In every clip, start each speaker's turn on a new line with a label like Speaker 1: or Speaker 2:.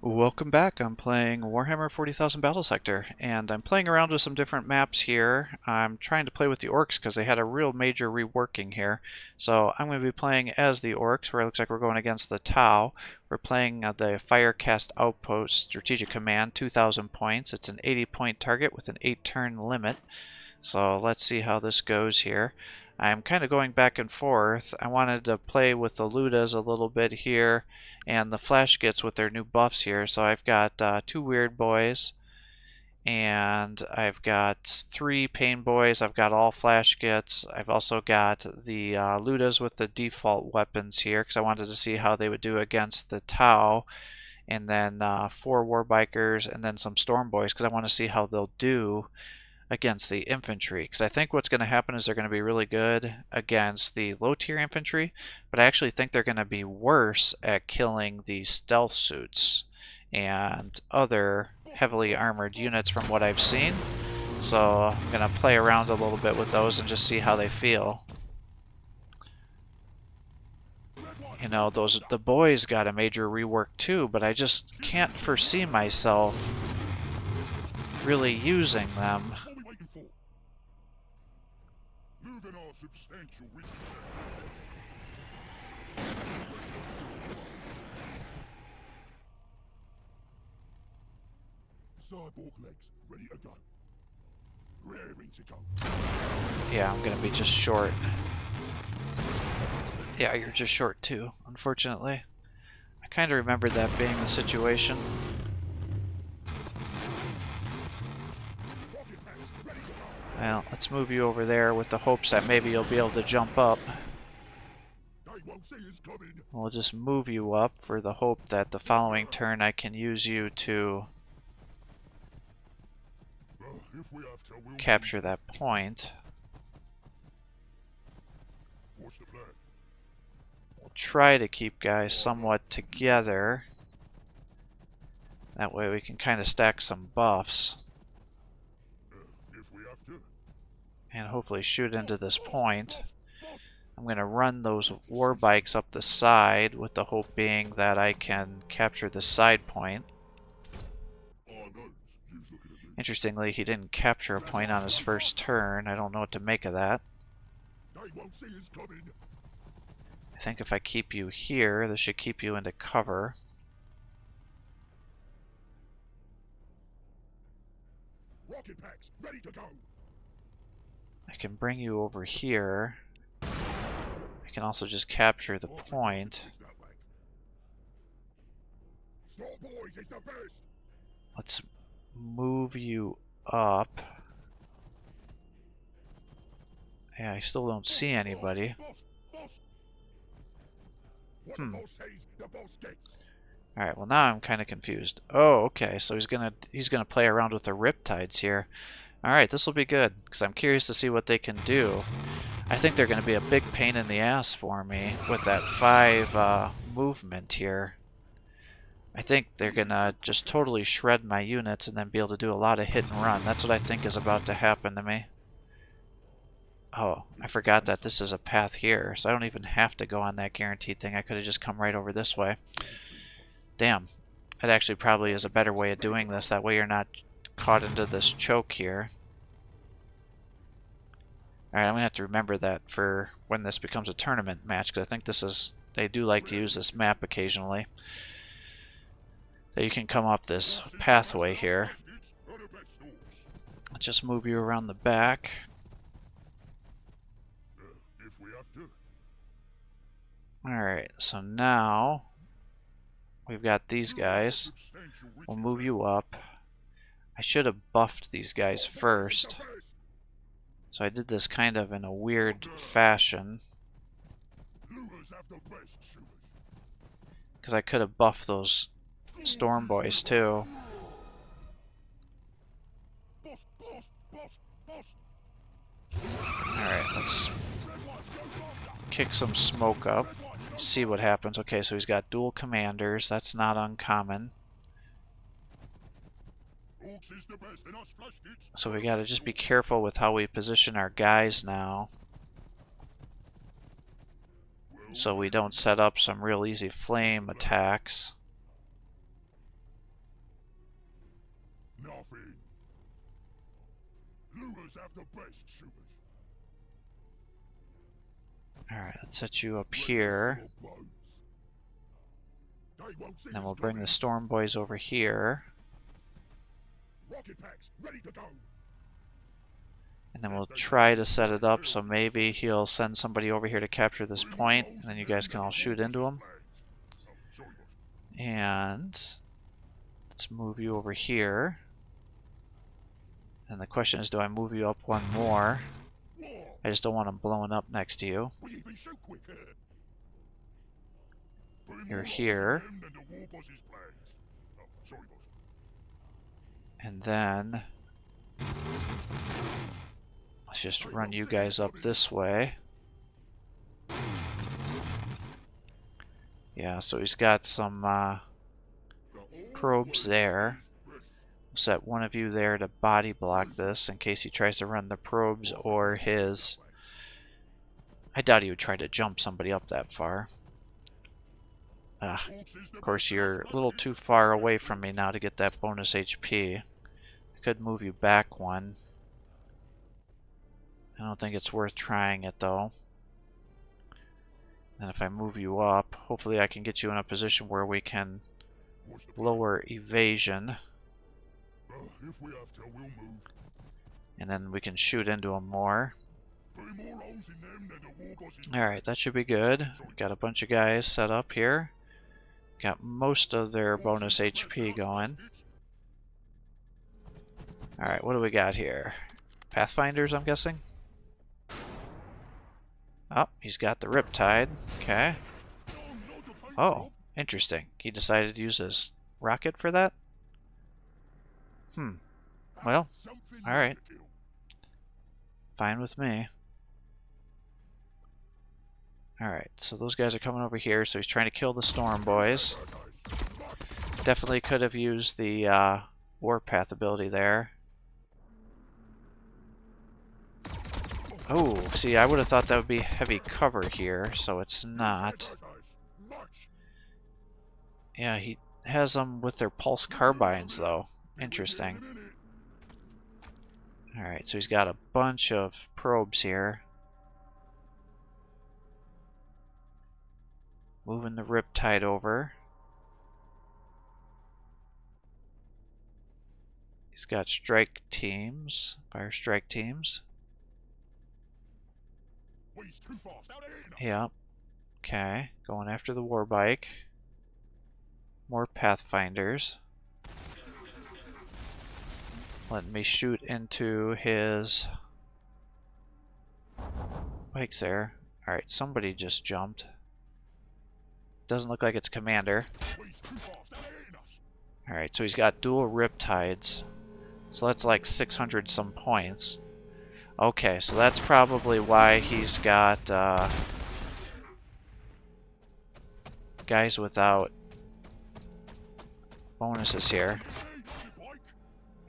Speaker 1: Welcome back. I'm playing Warhammer 40,000 Battlesector, and I'm playing around with some different maps here. I'm trying to play with the orcs because they had a real major reworking here. So I'm going to be playing as the orcs, where it looks like we're going against the Tau. We're playing the Firecast Outpost Strategic Command, 2,000 points. It's an 80-point target with an 8-turn limit. So let's see how this goes here. I'm kind of going back and forth. I wanted to play with the Ludas a little bit here, and the Flash Gits with their new buffs here. So I've got 2 Weird Boys, and I've got 3 Pain Boys. I've got all Flash Gits. I've also got the Ludas with the default weapons here, because I wanted to see how they would do against the Tau, and then 4 Warbikers, and then some Storm Boys, because I want to see how they'll do against the infantry, because I think what's going to happen is they're going to be really good against the low tier infantry, but I actually think they're going to be worse at killing the stealth suits and other heavily armored units from what I've seen. So I'm going to play around a little bit with those and just see how they feel. You know, the boys got a major rework too, but I just can't foresee myself really using them.
Speaker 2: Cyborg legs ready to go. Raring to go.
Speaker 1: Yeah, I'm gonna be just short. Yeah, you're just short too, unfortunately. I kind of remembered that being the situation. Well, let's move you over there with the hopes that maybe you'll be able to jump up. We'll just move you up for the hope that the following turn I can use you to capture that point. We'll try to keep guys somewhat together. That way we can kind of stack some buffs. And hopefully shoot into this point. I'm going to run those war bikes up the side with the hope being that I can capture the side point. Interestingly, he didn't capture a point on his first turn. I don't know what to make of that. I think if I keep you here, this should keep you into cover.
Speaker 2: Rocket packs ready to go.
Speaker 1: I can bring you over here. I can also just capture the point. Let's move you up. Yeah, I still don't see anybody. Alright, well now I'm kind of confused. Oh, okay, so he's gonna play around with the Riptides here. Alright, this will be good, because I'm curious to see what they can do. I think they're going to be a big pain in the ass for me with that 5 movement here. I think they're going to just totally shred my units and then be able to do a lot of hit and run. That's what I think is about to happen to me. Oh, I forgot that this is a path here, so I don't even have to go on that guaranteed thing. I could have just come right over this way. Damn. That actually probably is a better way of doing this. That way you're not caught into this choke here. Alright, I'm going to have to remember that for when this becomes a tournament match, because I think this is... they do like to use this map occasionally. So you can come up this pathway here. Let's just move you around the back. Alright, so now we've got these guys. We'll move you up. I should have buffed these guys first. So I did this kind of in a weird fashion. Because I could have buffed those Storm Boys too. Alright, let's kick some smoke up. See what happens. Okay, so he's got dual commanders. That's not uncommon. So we gotta just be careful with how we position our guys now, so we don't set up some real easy flame attacks.
Speaker 2: Nothing. Lures have the best shooters.
Speaker 1: Alright, let's set you up
Speaker 2: Ready to
Speaker 1: here.
Speaker 2: saw bones. They won't see
Speaker 1: Then
Speaker 2: us
Speaker 1: we'll bring the
Speaker 2: coming.
Speaker 1: storm boys over here.
Speaker 2: Rocket packs ready to go.
Speaker 1: And then we'll try to set it up so maybe he'll send somebody over here to capture this point, and then you guys can all shoot into him. And let's move you over here. And the question is, do I move you up one more? I just don't want him blowing up next to you. You're here. And then let's just run you guys up this way. Yeah, so he's got some probes there. We'll set one of you there to body block this in case he tries to run the probes or his... I doubt he would try to jump somebody up that far. Of course, you're a little too far away from me now to get that bonus HP. I could move you back one. I don't think it's worth trying it though. And if I move you up, hopefully I can get you in a position where we can lower evasion. And then we can shoot into them more. Alright, that should be good. We've got a bunch of guys set up here. Got most of their bonus HP going. Alright, what do we got here? Pathfinders, I'm guessing? Oh, he's got the Riptide. Okay. Oh, interesting. He decided to use his rocket for that? Well, alright. Fine with me. Alright, so those guys are coming over here, so he's trying to kill the Storm Boys. Definitely could have used the Warpath ability there. Oh, see, I would have thought that would be heavy cover here, so it's not. Yeah, he has them with their pulse carbines, though. Interesting. Alright, so he's got a bunch of probes here. Moving the Riptide over. He's got strike teams, fire strike teams. Yep. Okay, going after the Warbike. More Pathfinders. Letting me shoot into his bikes there. Alright, somebody just jumped. Doesn't look like it's Commander. Alright, so he's got dual Riptides. So that's like 600 some points. Okay, so that's probably why he's got guys without bonuses here.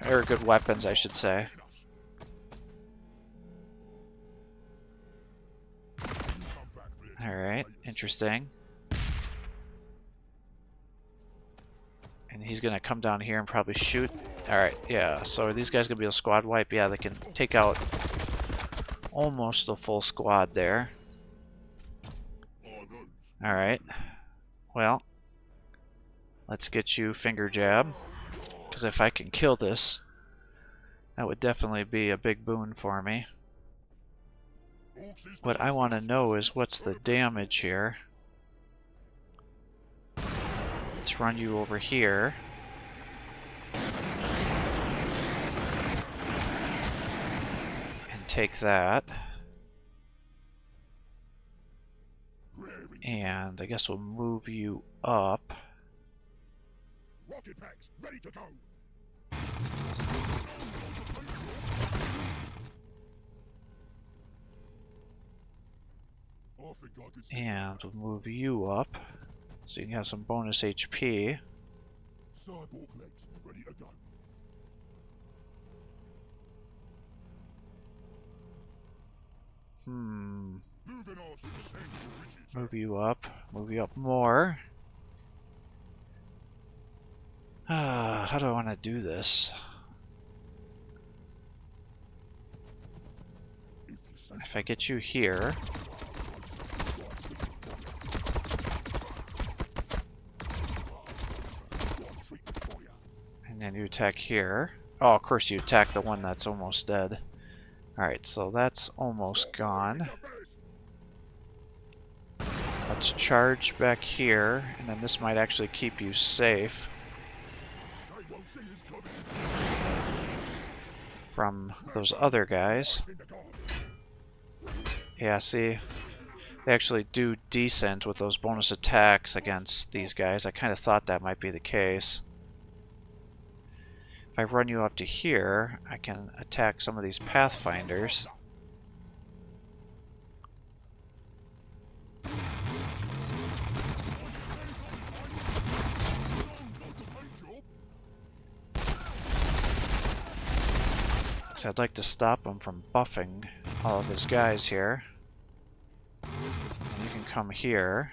Speaker 1: Or good weapons, I should say. Alright, interesting. And he's gonna come down here and probably shoot. Alright, yeah, so are these guys gonna be a squad wipe? Yeah, they can take out almost the full squad there. Alright. Well, let's get you finger jab. Because if I can kill this, that would definitely be a big boon for me. What I want to know is what's the damage here. Let's run you over here. And take that. And I guess we'll move you up.
Speaker 2: Rocket packs ready to go.
Speaker 1: And we'll move you up so you can have some bonus HP.
Speaker 2: Cyborg legs ready to go.
Speaker 1: Move you up. Move you up more. How do I want to do this? If I get you here... and then you attack here. Oh, of course you attack the one that's almost dead. Alright, so that's almost gone. Let's charge back here, and then this might actually keep you safe from those other guys. Yeah, see? They actually do decent with those bonus attacks against these guys. I kind of thought that might be the case. If I run you up to here, I can attack some of these Pathfinders. Because I'd like to stop him from buffing all of his guys here. And you can come here.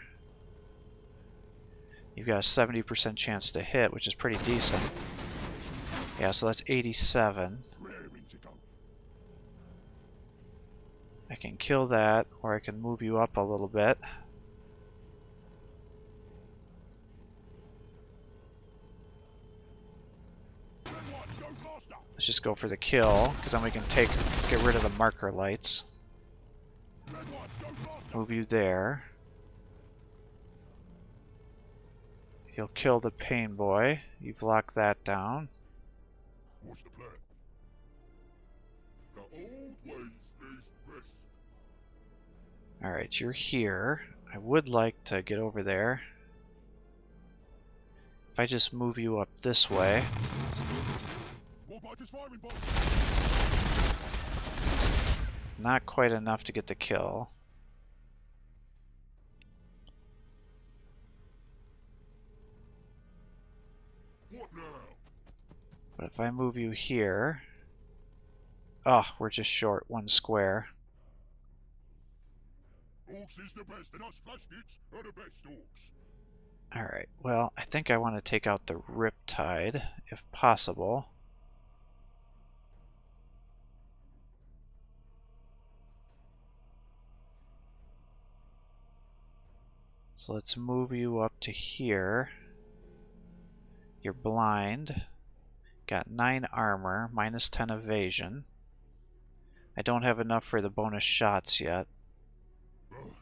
Speaker 1: You've got a 70% chance to hit, which is pretty decent. Yeah, so that's 87. I can kill that, or I can move you up a little bit. Let's just go for the kill, because then we can get rid of the marker lights. Move you there. He'll kill the pain boy. You've locked that down.
Speaker 2: What's the plan? The old ways is best.
Speaker 1: Alright, you're here. I would like to get over there. If I just move you up this way. Not quite enough to get the kill.
Speaker 2: What now?
Speaker 1: But if I move you here... oh, we're just short one square.
Speaker 2: Orcs is the best, and us Classiest are the best orcs.
Speaker 1: Alright, well, I think I want to take out the Riptide, if possible. So let's move you up to here. You're blind. Got 9 armor, minus 10 evasion. I don't have enough for the bonus shots yet.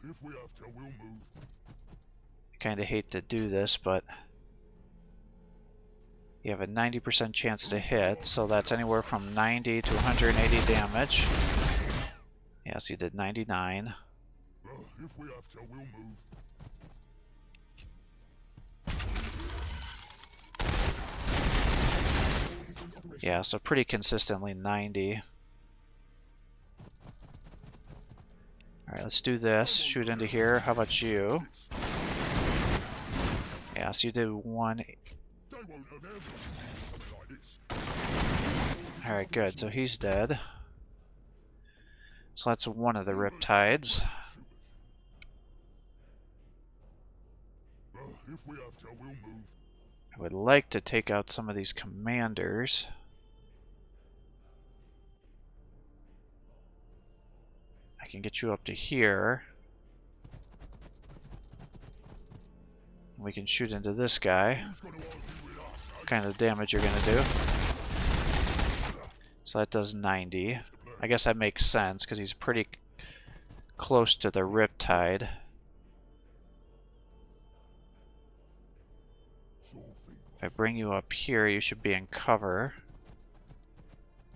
Speaker 2: If we have to, we'll move.
Speaker 1: I kind of hate to do this, but you have a 90% chance to hit, so that's anywhere from 90 to 180 damage. Yes, you did 99.
Speaker 2: If we have to, we'll move.
Speaker 1: Yeah, so pretty consistently 90. Alright, let's do this. Shoot into here. How about you? Yeah, so you did 1. Alright, good. So he's dead. So that's one of the Riptides.
Speaker 2: If we have to, we'll move.
Speaker 1: I would like to take out some of these commanders. I can get you up to here. We can shoot into this guy. What kind of damage you're going to do. So that does 90. I guess that makes sense because he's pretty close to the Riptide. If I bring you up here, you should be in cover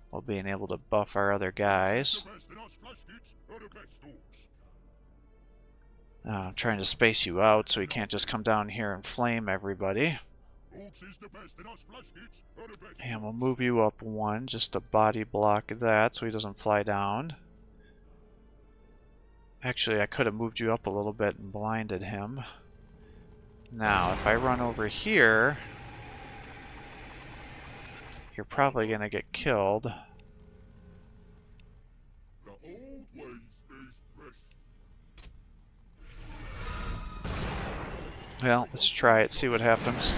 Speaker 1: while being able to buff our other guys. I'm trying to space you out so he can't just come down here and flame everybody. And we'll move you up 1 just to body block that so he doesn't fly down. Actually, I could have moved you up a little bit and blinded him. Now, if I run over here, you're probably going to get killed. Well, let's try it, see what happens.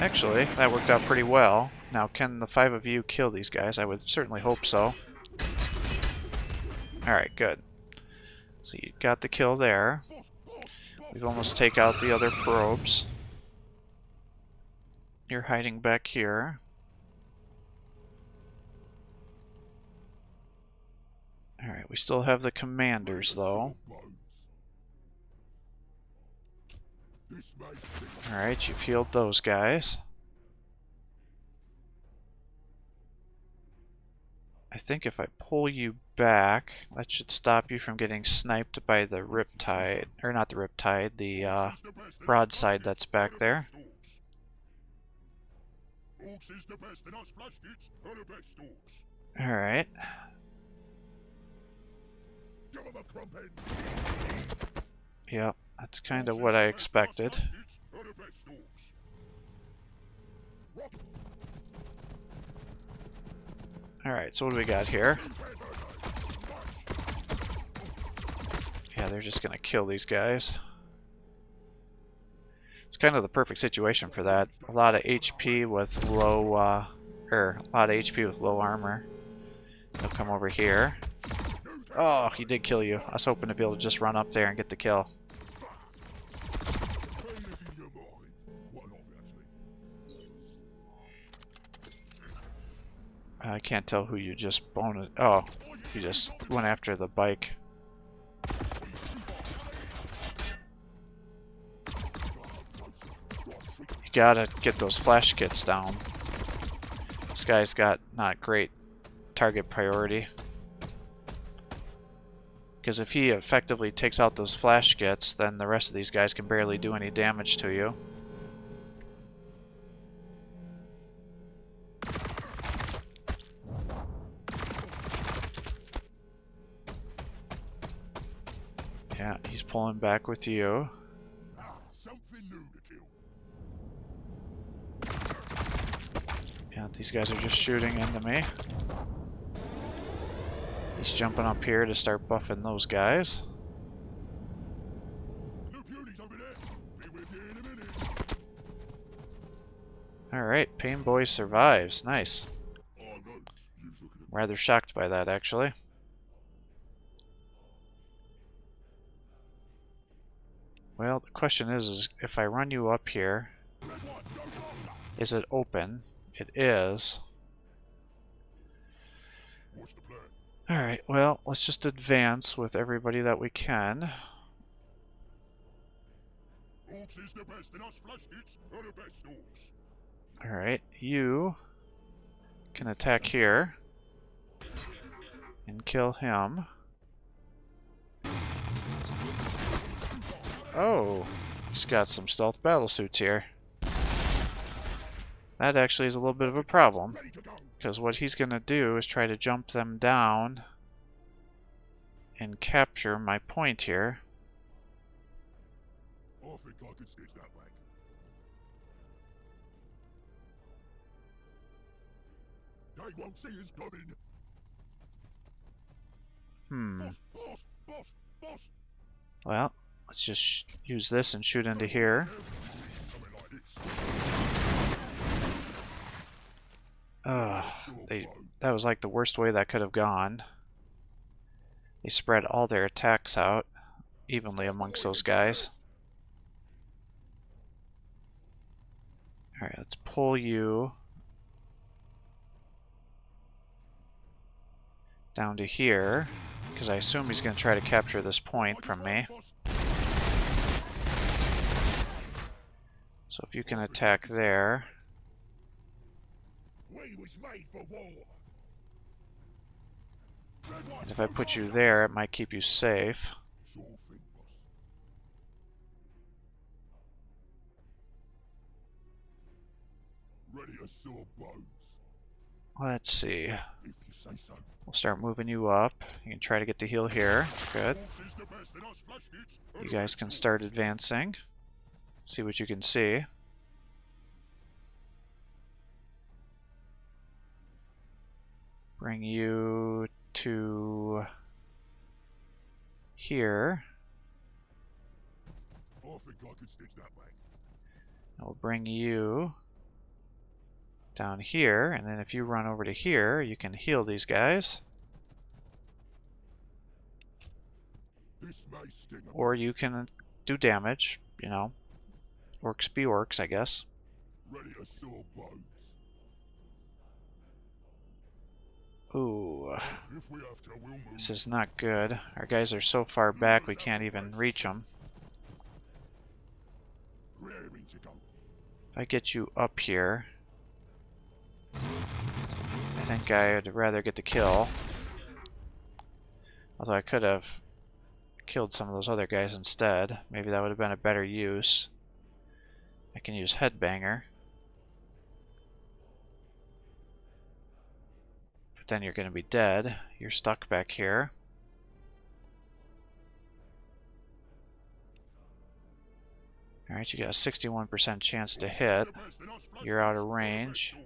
Speaker 1: Actually, that worked out pretty well. Now, can the 5 of you kill these guys? I would certainly hope so. Alright, good. So you got the kill there. We've almost take out the other probes. You're hiding back here. Alright, we still have the commanders, though. Alright, you've healed those guys. I think if I pull you back, that should stop you from getting sniped by the riptide. Or not the riptide, the broadside that's back there. Alright. Yep, that's kind of what I expected. Alright, so what do we got here? Yeah, they're just gonna kill these guys. It's kind of the perfect situation for that. A lot of HP with low, a lot of HP with low armor. They'll come over here. Oh, he did kill you. I was hoping to be able to just run up there and get the kill. I can't tell who you just bonus. Oh, you just went after the bike. You gotta get those flash kits down. This guy's got not great target priority. Because if he effectively takes out those flash kits, then the rest of these guys can barely do any damage to you. Yeah, he's pulling back with you. Yeah, these guys are just shooting into me. He's jumping up here to start buffing those guys. Alright, Pain Boy survives. Nice. Rather shocked by that, actually. Well, the question is if I run you up here, is it open? It is. Alright, well, let's just advance with everybody that we can. Alright, you can attack here and kill him. Oh, he's got some stealth battle suits here. That actually is a little bit of a problem, because what he's going to do is try to jump them down and capture my point here.
Speaker 2: I think I can stitch that back. They won't see us coming. Boss.
Speaker 1: Well, let's just use this and shoot into here. That was like the worst way that could have gone. They spread all their attacks out evenly amongst those guys. Alright, let's pull you down to here, because I assume he's going to try to capture this point from me. So if you can attack there. And if I put you there, it might keep you safe. Let's see. We'll start moving you up. You can try to get the heal here. Good. You guys can start advancing. See what you can see. Bring you to here. I'll bring you down here, and then if you run over to here, you can heal these guys.
Speaker 2: This may sting a
Speaker 1: Or
Speaker 2: bit.
Speaker 1: you can do damage, you know. Orcs be orcs, I guess.
Speaker 2: Ready to saw bones.
Speaker 1: Ooh,
Speaker 2: If we have to, we'll move.
Speaker 1: this is not good. Our guys are so far back we can't even reach them.
Speaker 2: Raring to go.
Speaker 1: If I get you up here, I think I'd rather get the kill. Although I could have killed some of those other guys instead. Maybe that would have been a better use. I can use Headbanger. But then you're going to be dead. You're stuck back here. Alright, you got a 61% chance to hit. You're out of range.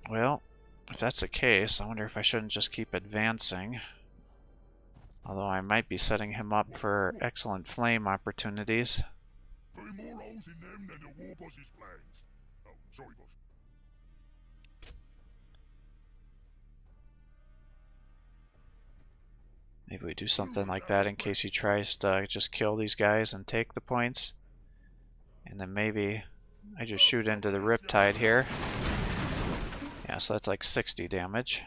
Speaker 1: Well, if that's the case, I wonder if I shouldn't just keep advancing. Although I might be setting him up for excellent flame opportunities.
Speaker 2: Put more holes in them than the war boss's plans. Oh, sorry, boss.
Speaker 1: Maybe we do something like that in case he tries to just kill these guys and take the points. And then maybe I just shoot into the Riptide here. Yeah, so that's like 60 damage.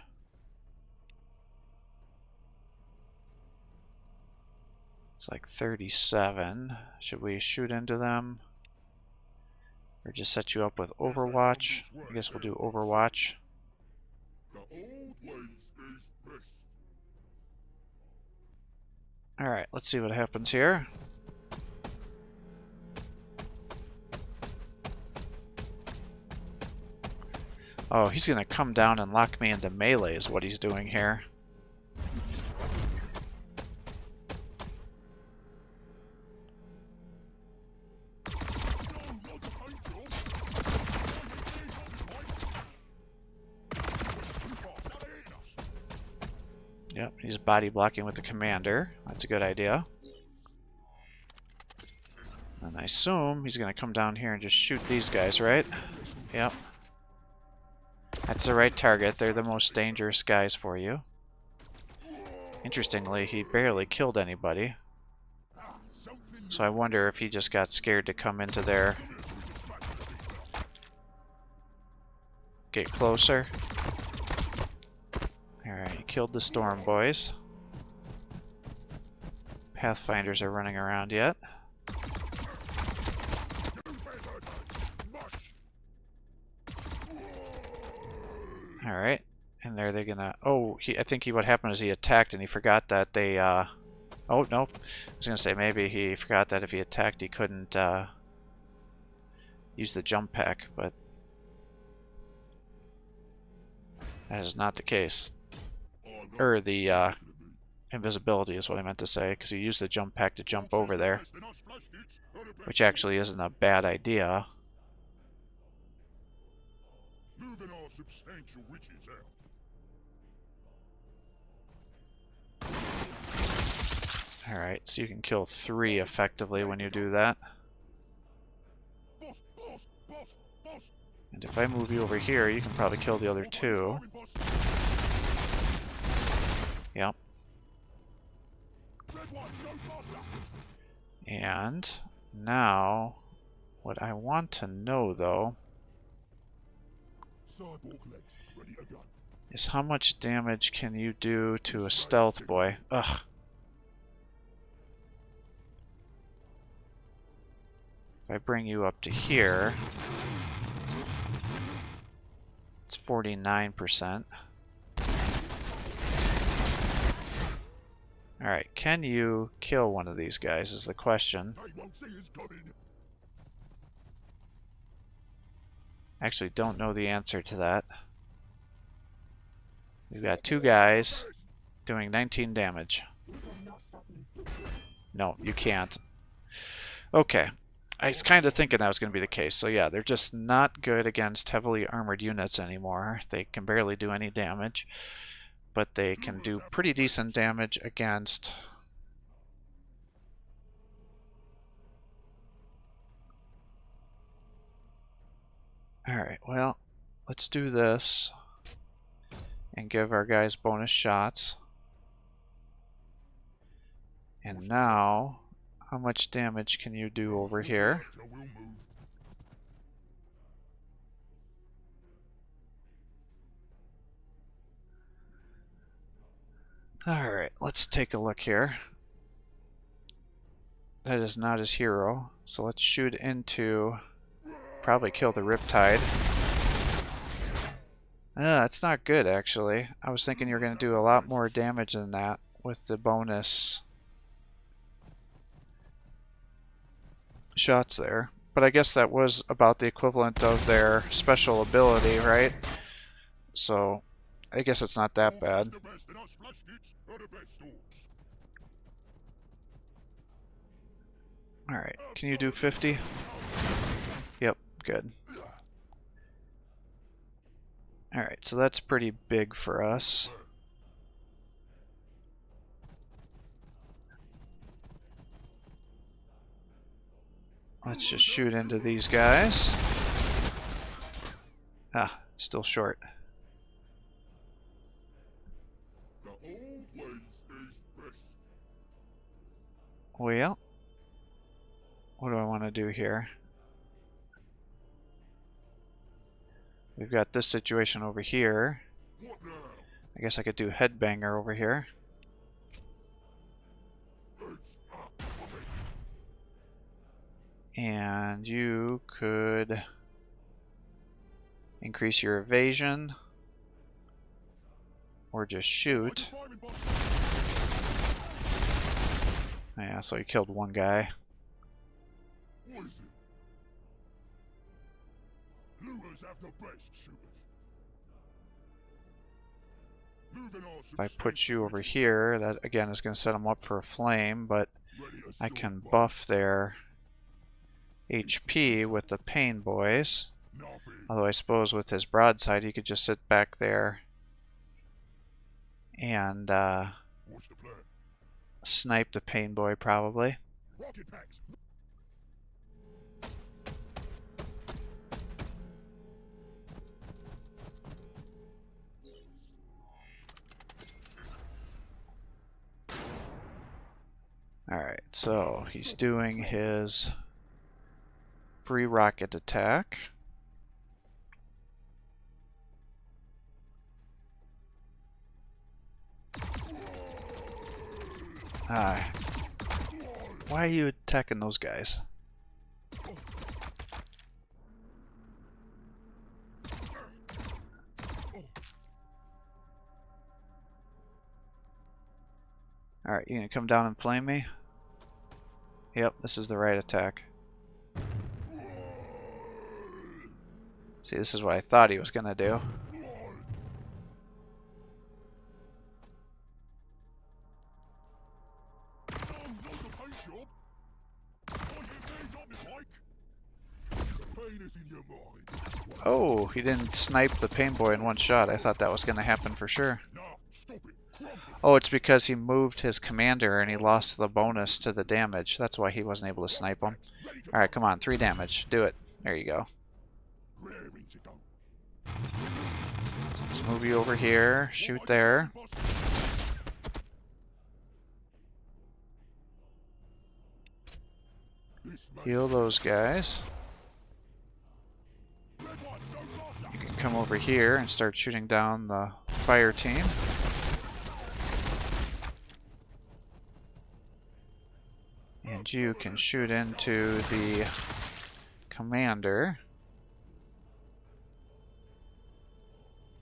Speaker 1: It's like 37. Should we shoot into them? Or just set you up with Overwatch? I guess we'll do Overwatch.
Speaker 2: The old ways is best.
Speaker 1: Alright, let's see what happens here. Oh, he's gonna come down and lock me into melee is what he's doing here. Yep, he's body blocking with the commander. That's a good idea. And I assume he's gonna come down here and just shoot these guys, right? Yep. That's the right target. They're the most dangerous guys for you. Interestingly, he barely killed anybody. So I wonder if he just got scared to come into there. Get closer. Alright, he killed the Storm Boys. Pathfinders are running around yet. Alright. And there they're gonna... Oh, I think what happened is he attacked and he forgot that they... Oh, no. I was gonna say maybe he forgot that if he attacked he couldn't use the jump pack, but... that is not the case. Or the invisibility is what I meant to say, because he used the jump pack to jump over there. Which actually isn't a bad idea.
Speaker 2: Moving our substantial riches out.
Speaker 1: Alright, so you can kill 3 effectively when you do that.
Speaker 2: Boss, boss, boss, boss.
Speaker 1: And if I move you over here, you can probably kill the other 2. Yep. And now, what I want to know, though, is how much damage can you do to a stealth boy? Ugh. If I bring you up to here, it's 49%. Alright, can you kill one of these guys is the question. Actually, don't know the answer to that. We've got 2 guys doing 19 damage. No, you can't. Okay. I was kind of thinking that was going to be the case. So yeah, they're just not good against heavily armored units anymore. They can barely do any damage. But they can do pretty decent damage against... Alright, well, let's do this and give our guys bonus shots. And now, how much damage can you do over here? Alright, let's take a look here. That is not his hero, so let's shoot into... probably kill the Riptide. That's not good, actually. I was thinking you were going to do a lot more damage than that with the bonus shots there. But I guess that was about the equivalent of their special ability, right? So, I guess it's not that bad. Alright, can you do 50? Yep, good. Alright, so that's pretty big for us. Let's just shoot into these guys. Ah, still short. Well, what do I want to do here? We've got this situation over here. I guess I could do Headbanger over here. And you could increase your evasion or just shoot. Yeah, so you killed one guy. If I put you over here, that again is going to set them up for a flame, but I can buff their HP with the Pain Boys. Although I suppose with his broadside he could just sit back there and snipe the Pain Boy probably. Alright, so he's doing his free rocket attack. Why are you attacking those guys? Alright, you gonna come down and flame me? Yep, this is the right attack. See, this is what I thought he was gonna do. Oh, he didn't snipe the Pain Boy in one shot. I thought that was gonna happen for sure. Oh, it's because he moved his commander and he lost the bonus to the damage. That's why he wasn't able to snipe him. Alright, come on, 3 damage. Do it. There you go. Let's move you over here. Shoot there. Heal those guys. You can come over here and start shooting down the fire team. And you can shoot into the commander.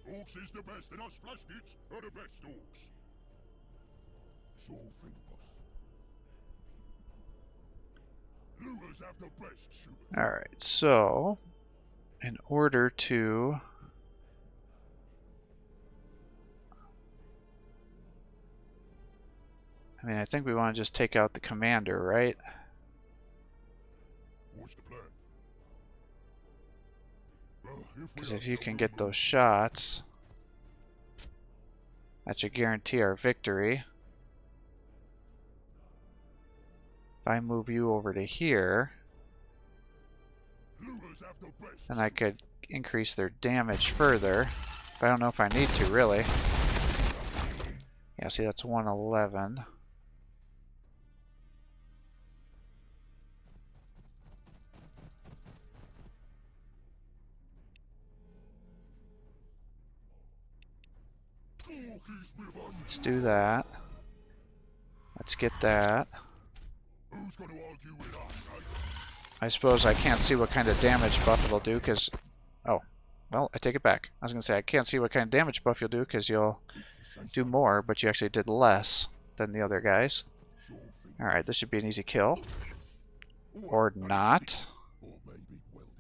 Speaker 1: Orcs is the best, and us flash kits are the best orcs. So think us. Lures have the best shooters. Alright, so in order to I think we want to just take out the commander, right? What's the plan? Because if you can get those shots, that should guarantee our victory. If I move you over to here, then I could increase their damage further. But I don't know if I need to, really. Yeah, see, that's 111. Let's do that. Let's get that.
Speaker 2: Who's gonna argue with us,
Speaker 1: I suppose I can't see what kind of damage buff it'll do, because... Oh. Well, I take it back. I was going to say, I can't see what kind of damage buff you'll do, because you'll do more, but you actually did less than the other guys. Alright, this should be an easy kill. Or not.
Speaker 2: Or maybe welding.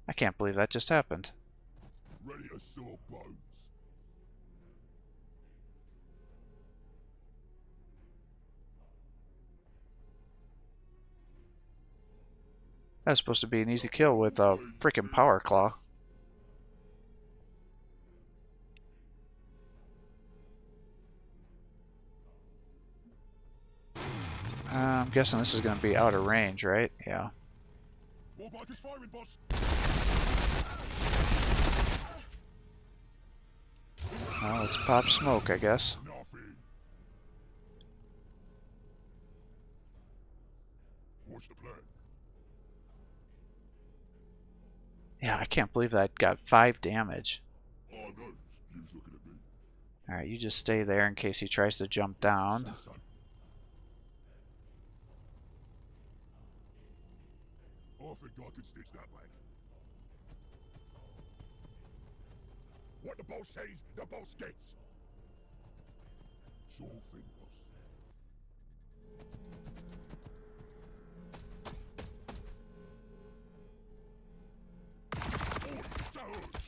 Speaker 1: I can't believe that just happened.
Speaker 2: Ready to saw bones.
Speaker 1: That's supposed to be an easy kill with a freaking power claw. I'm guessing this is going to be out of range, right? Yeah.
Speaker 2: Warbikers firing, boss.
Speaker 1: Well, let's pop smoke, I guess.
Speaker 2: Nothing. What's the plan?
Speaker 1: Yeah, I can't believe that got 5 damage.
Speaker 2: Oh no, you's looking at me.
Speaker 1: Alright, you just stay there in case he tries to jump down.
Speaker 2: Say, son. I think I could stitch that lad. What the boss says, the boss gets. Sure thing, boss. Oi, Sarge!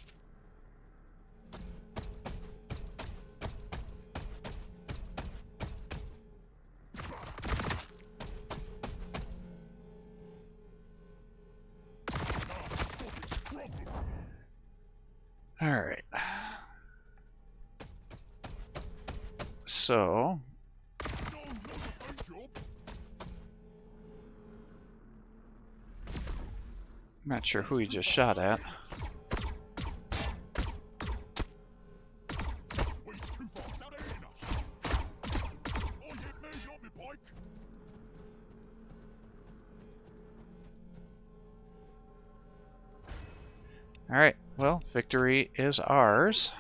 Speaker 1: Alright. So... I'm not sure who he just shot at. Alright, well, victory is ours.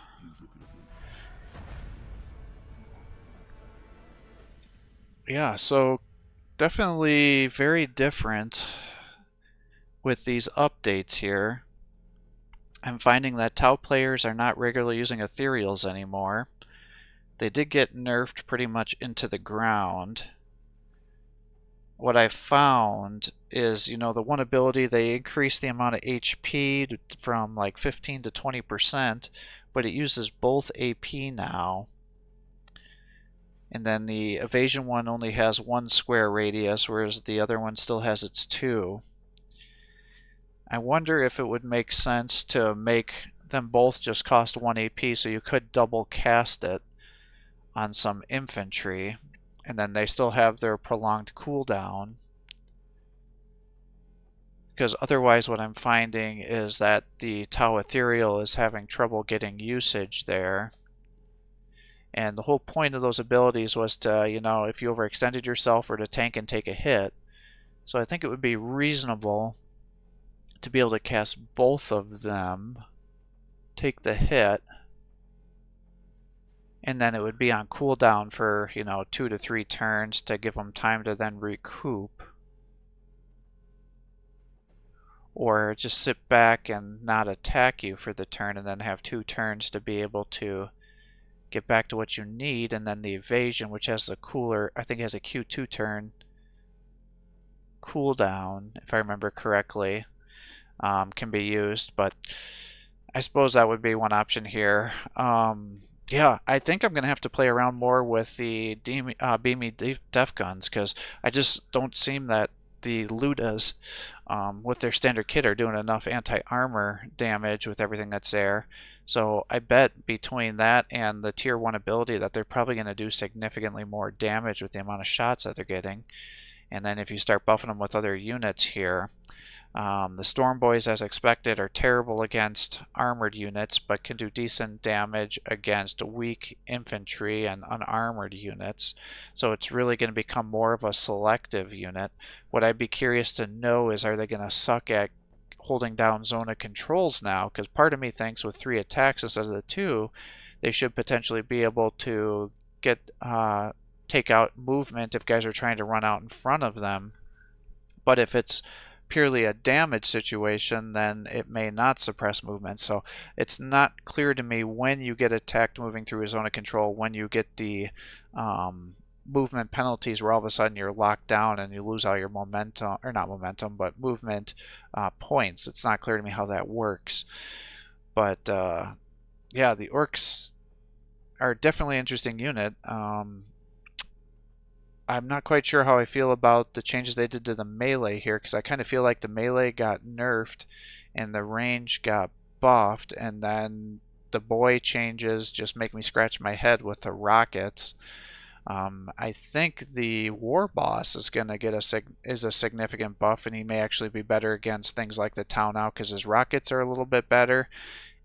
Speaker 1: Yeah, so definitely very different with these updates here. I'm finding that Tau players are not regularly using ethereals anymore. They did get nerfed pretty much into the ground. What I found is, you know, the one ability, they increase the amount of HP from like 15 to 20%, but it uses both AP now. And then the evasion one only has 1 square radius, whereas the other one still has its 2. I wonder if it would make sense to make them both just cost 1 AP, so you could double cast it on some infantry, and then they still have their prolonged cooldown. Because otherwise what I'm finding is that the Tau Ethereal is having trouble getting usage there. And the whole point of those abilities was to, you know, if you overextended yourself or to tank and take a hit. So I think it would be reasonable to be able to cast both of them, take the hit, and then it would be on cooldown for, you know, 2 to 3 turns to give them time to then recoup. Or just sit back and not attack you for the turn and then have 2 turns to be able to get back to what you need, and then the evasion, which has the cooler, I think it has a Q2 turn cooldown, if I remember correctly, can be used, but I suppose that would be one option here. Yeah, I think I'm going to have to play around more with the beamy def guns, because I just don't seem that the Ludas, with their standard kit, are doing enough anti-armor damage with everything that's there. So I bet between that and the tier 1 ability that they're probably going to do significantly more damage with the amount of shots that they're getting. And then if you start buffing them with other units here, the Storm Boys, as expected, are terrible against armored units, but can do decent damage against weak infantry and unarmored units. So it's really going to become more of a selective unit. What I'd be curious to know is, are they going to suck at holding down zone of controls now? Because part of me thinks with 3 attacks instead of the 2, they should potentially be able to get take out movement if guys are trying to run out in front of them. But if it's purely a damage situation, then it may not suppress movement. So it's not clear to me when you get attacked moving through a zone of control, when you get the movement penalties where all of a sudden you're locked down and you lose all your momentum, or not momentum, but movement points. It's not clear to me how that works. But yeah, the orcs are definitely an interesting unit. I'm not quite sure how I feel about the changes they did to the melee here, because I kind of feel like the melee got nerfed and the range got buffed, and then the boy changes just make me scratch my head with the rockets. I think the war boss is going to get a significant buff, and he may actually be better against things like the town out because his rockets are a little bit better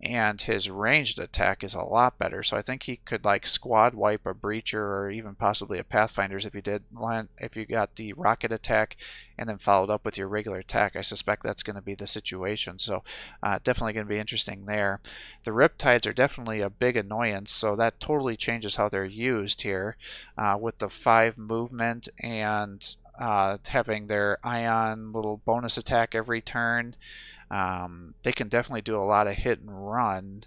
Speaker 1: and his ranged attack is a lot better. So I think he could like squad wipe a breacher or even possibly a pathfinder's if you got the rocket attack and then followed up with your regular attack. I suspect that's going to be the situation. So definitely going to be interesting there. The riptides are definitely a big annoyance, so that totally changes how they're used here with the 5 movement and having their ion little bonus attack every turn. They can definitely do a lot of hit and run.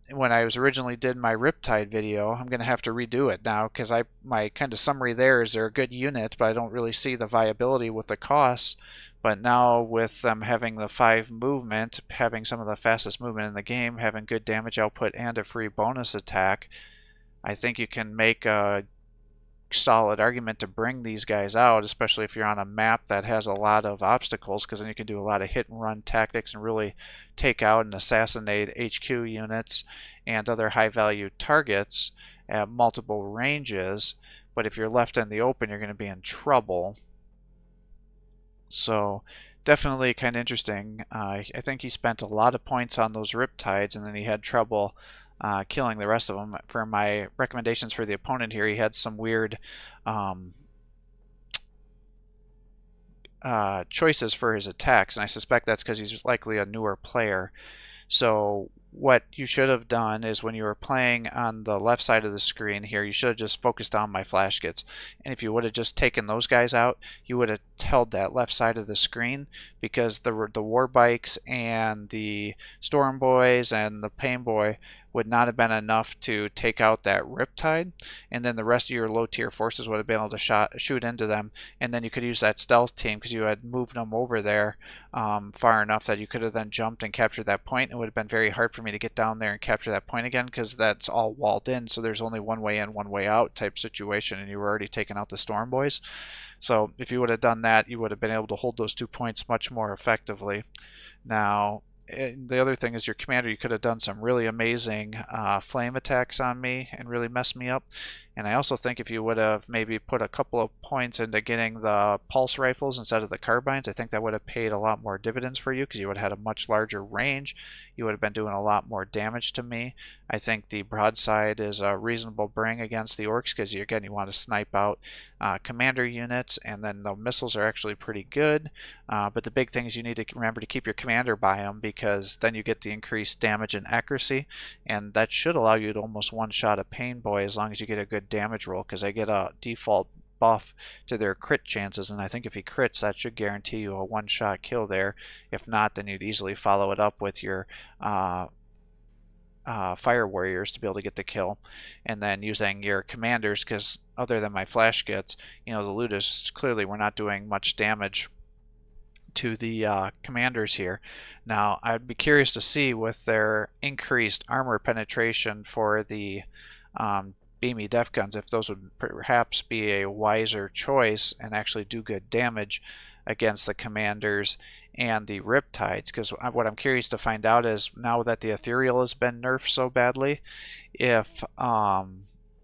Speaker 1: When I was originally did my Riptide video, I'm gonna have to redo it now because my kind of summary there is they're a good unit, but I don't really see the viability with the costs. But now with them having the 5 movement, having some of the fastest movement in the game, having good damage output and a free bonus attack, I think you can make a solid argument to bring these guys out, especially if you're on a map that has a lot of obstacles, because then you can do a lot of hit and run tactics and really take out and assassinate HQ units and other high value targets at multiple ranges. But if you're left in the open, you're going to be in trouble. So definitely kind of interesting. I think he spent a lot of points on those riptides, and then he had trouble killing the rest of them. For my recommendations for the opponent here, he had some weird choices for his attacks, and I suspect that's because he's likely a newer player. So what you should have done is when you were playing on the left side of the screen here, you should have just focused on my flash kits. And if you would have just taken those guys out, you would have held that left side of the screen, because the war bikes and the storm boys and the pain boy would not have been enough to take out that riptide, and then the rest of your low tier forces would have been able to shoot into them, and then you could use that stealth team because you had moved them over there far enough that you could have then jumped and captured that point. It would have been very hard for me to get down there and capture that point again because that's all walled in, so there's only one way in, one way out type situation, and you were already taking out the storm boys. So if you would have done that, you would have been able to hold those 2 points much more effectively. Now the other thing is your commander, you could have done some really amazing flame attacks on me and really messed me up. And I also think if you would have maybe put a couple of points into getting the pulse rifles instead of the carbines, I think that would have paid a lot more dividends for you because you would have had a much larger range. You would have been doing a lot more damage to me. I think the broadside is a reasonable bring against the orcs because, again, you want to snipe out commander units, and then the missiles are actually pretty good. But the big thing is you need to remember to keep your commander by them, because then you get the increased damage and accuracy, and that should allow you to almost one-shot a pain boy as long as you get a good damage roll, because they get a default buff to their crit chances, and I think if he crits, that should guarantee you a one-shot kill there. If not, then you'd easily follow it up with your fire warriors to be able to get the kill, and then using your commanders, because other than my flash gets, the loot is clearly we're not doing much damage to the commanders here. Now I'd be curious to see with their increased armor penetration for the beamy def guns if those would perhaps be a wiser choice and actually do good damage against the commanders and the riptides, because what I'm curious to find out is, now that the ethereal has been nerfed so badly, if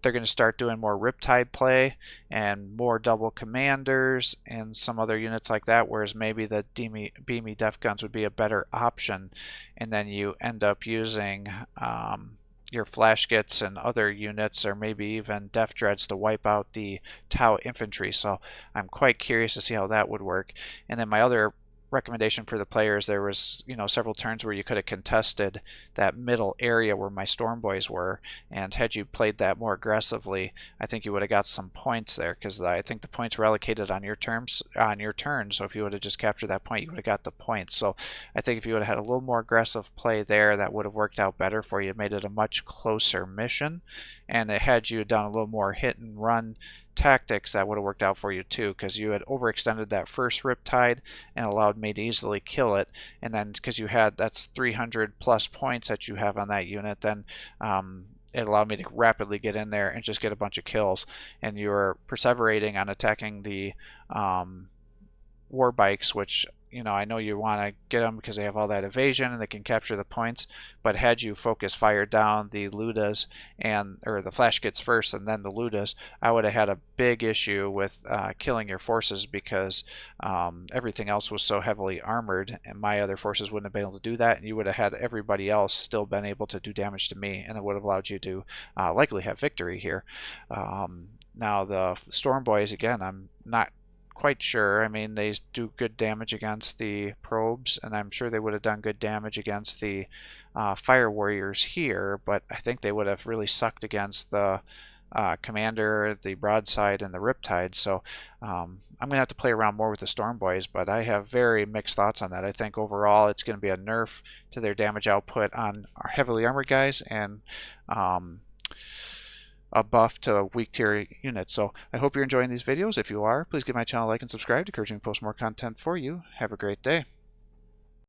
Speaker 1: they're going to start doing more Riptide play and more double commanders and some other units like that, whereas maybe the beamy def guns would be a better option, and then you end up using your flashgits and other units, or maybe even def dreads to wipe out the Tau infantry. So I'm quite curious to see how that would work. And then my other recommendation for the players, there was several turns where you could have contested that middle area where my storm boys were, and had you played that more aggressively, I think you would have got some points there, because I think the points were allocated on your turn. So if you would have just captured that point, you would have got the points. So I think if you would have had a little more aggressive play there, that would have worked out better for you. It made it a much closer mission, and it had you done a little more hit and run tactics, that would have worked out for you too, because you had overextended that first Riptide and allowed me to easily kill it. And then because you had, that's 300 plus points that you have on that unit, then it allowed me to rapidly get in there and just get a bunch of kills. And you were perseverating on attacking the war bikes, which I know you want to get them because they have all that evasion and they can capture the points, but had you focus fire down the Ludas or the flash kits first and then the Ludas, I would have had a big issue with killing your forces, because everything else was so heavily armored, and my other forces wouldn't have been able to do that, and you would have had everybody else still been able to do damage to me, and it would have allowed you to likely have victory here. Now the Storm Boys, again, I'm not quite sure. I mean, they do good damage against the probes, and I'm sure they would have done good damage against the fire warriors here, but I think they would have really sucked against the commander, the broadside, and the riptide. So I'm going to have to play around more with the storm boys, but I have very mixed thoughts on that. I think overall it's going to be a nerf to their damage output on our heavily armored guys, and a buff to weak tier units. So I hope you're enjoying these videos. If you are, please give my channel a like and subscribe to encourage me to post more content for you. Have a great day.